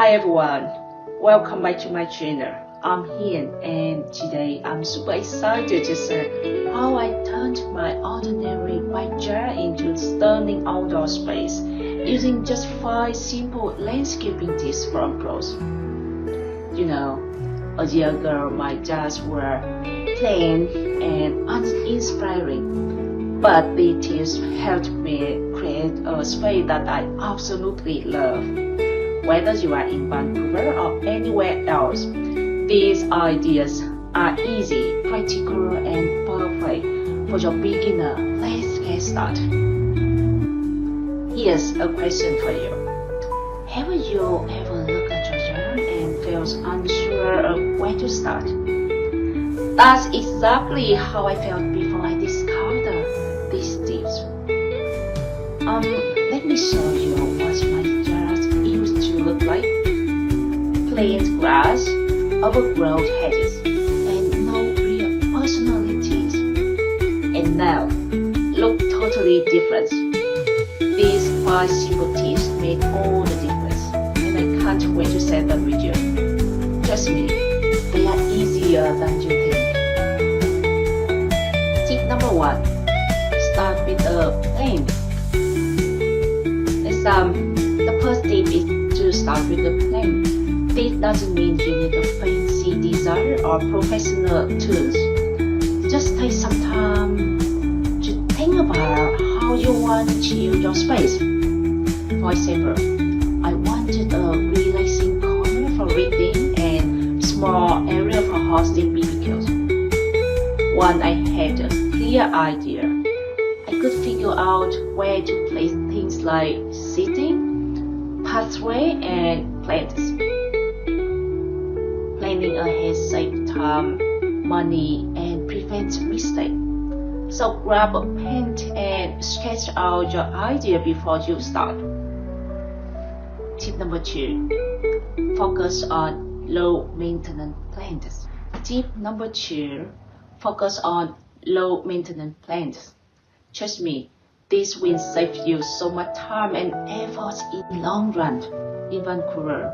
Hi everyone, welcome back to my channel. I'm Hian and today I'm super excited to share how I turned my ordinary white jar into stunning outdoor space using just 5 simple landscaping tips from pros. You know, a year ago my jars were plain and uninspiring, but the tips helped me create a space that I absolutely love. Whether you are in Vancouver or anywhere else, these ideas are easy, practical, and perfect for your beginner. Let's get started. Here's a question for you. Have you ever looked at your jar and felt unsure of where to start? That's exactly how I felt before I discovered these tips. Let me show you what my jars used to look like. Plain grass, overgrown hedges, and no real personalities. And now, look totally different. These 5 simple tips made all the difference, and I can't wait to share them with you. Trust me, they are easier than you think. Tip number 1. Start with a plan. The first tip is to start with a plan. This doesn't mean you need a fancy design or professional tools. Just take some time to think about how you want to use your space. For example, I wanted a relaxing corner for reading and small area for hosting BBQs. Once I had a clear idea, I could figure out where to place things like seating, pathway, and plants. Planning ahead saves time, money, and prevents mistakes. So grab a pen and sketch out your idea before you start. Tip number 2. Focus on low maintenance plants. Tip number 2. Focus on low maintenance plants. Trust me, this will save you so much time and effort in the long run. In Vancouver,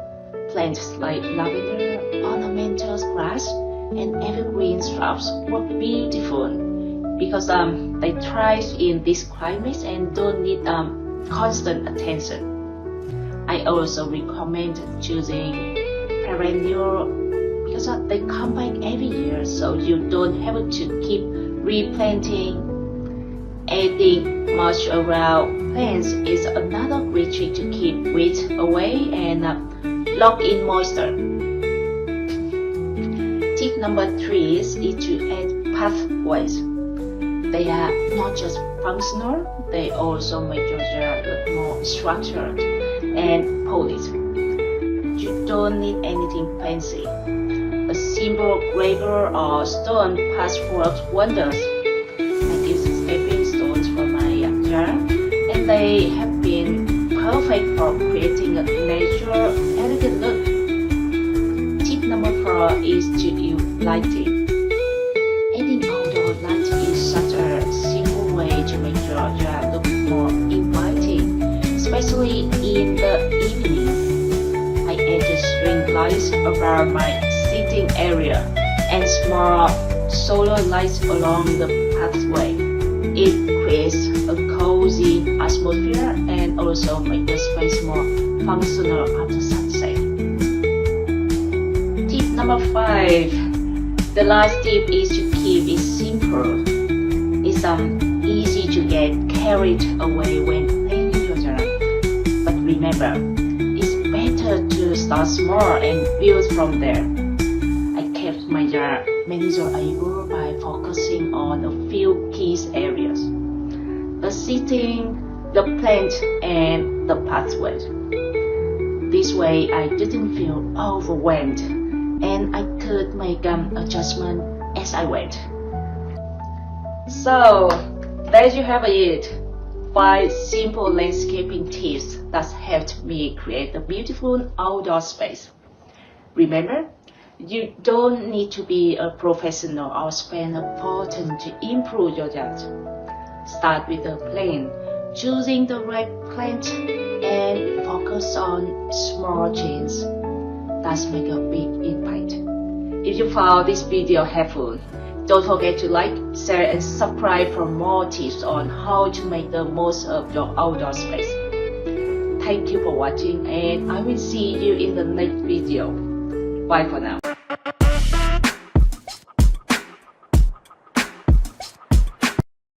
plants like lavender, ornamental grass, and evergreen shrubs work beautiful because they thrive in this climate and don't need constant attention. I also recommend choosing perennial because they come back every year, so you don't have to keep replanting. Adding mulch around plants is another great trick to keep weeds away and lock in moisture. Tip number 3 is to add pathways. They are not just functional, they also make your jar look more structured and polished. You don't need anything fancy. A simple gravel or stone path works wonders. I use stepping stones for my jar, and they have been perfect for creating a natural, elegant look. Tip number 4 is to use lighting. Adding outdoor lighting is such a simple way to make your jar look more inviting, especially in the evening. I added string lights around my seating area and small solar lights along the pathway. It creates a cozy atmosphere and also makes the space more functional after sunset. Tip number 5. The last tip is to keep it simple. It's easy to get carried away when planning your jar. But remember, it's better to start small and build from there. I kept my jar manageable by focusing on a few key areas: the seating, the plant, and the pathway. This way I didn't feel overwhelmed and I could make adjustments as I went. So there you have it. 5 simple landscaping tips that helped me create a beautiful outdoor space. Remember, you don't need to be a professional or spend a fortune to improve your art. Start with a plan, choosing the right plant, and focus on small changes. does make a big impact. If you found this video helpful, don't forget to like, share, and subscribe for more tips on how to make the most of your outdoor space. Thank you for watching, and I will see you in the next video. Bye for now.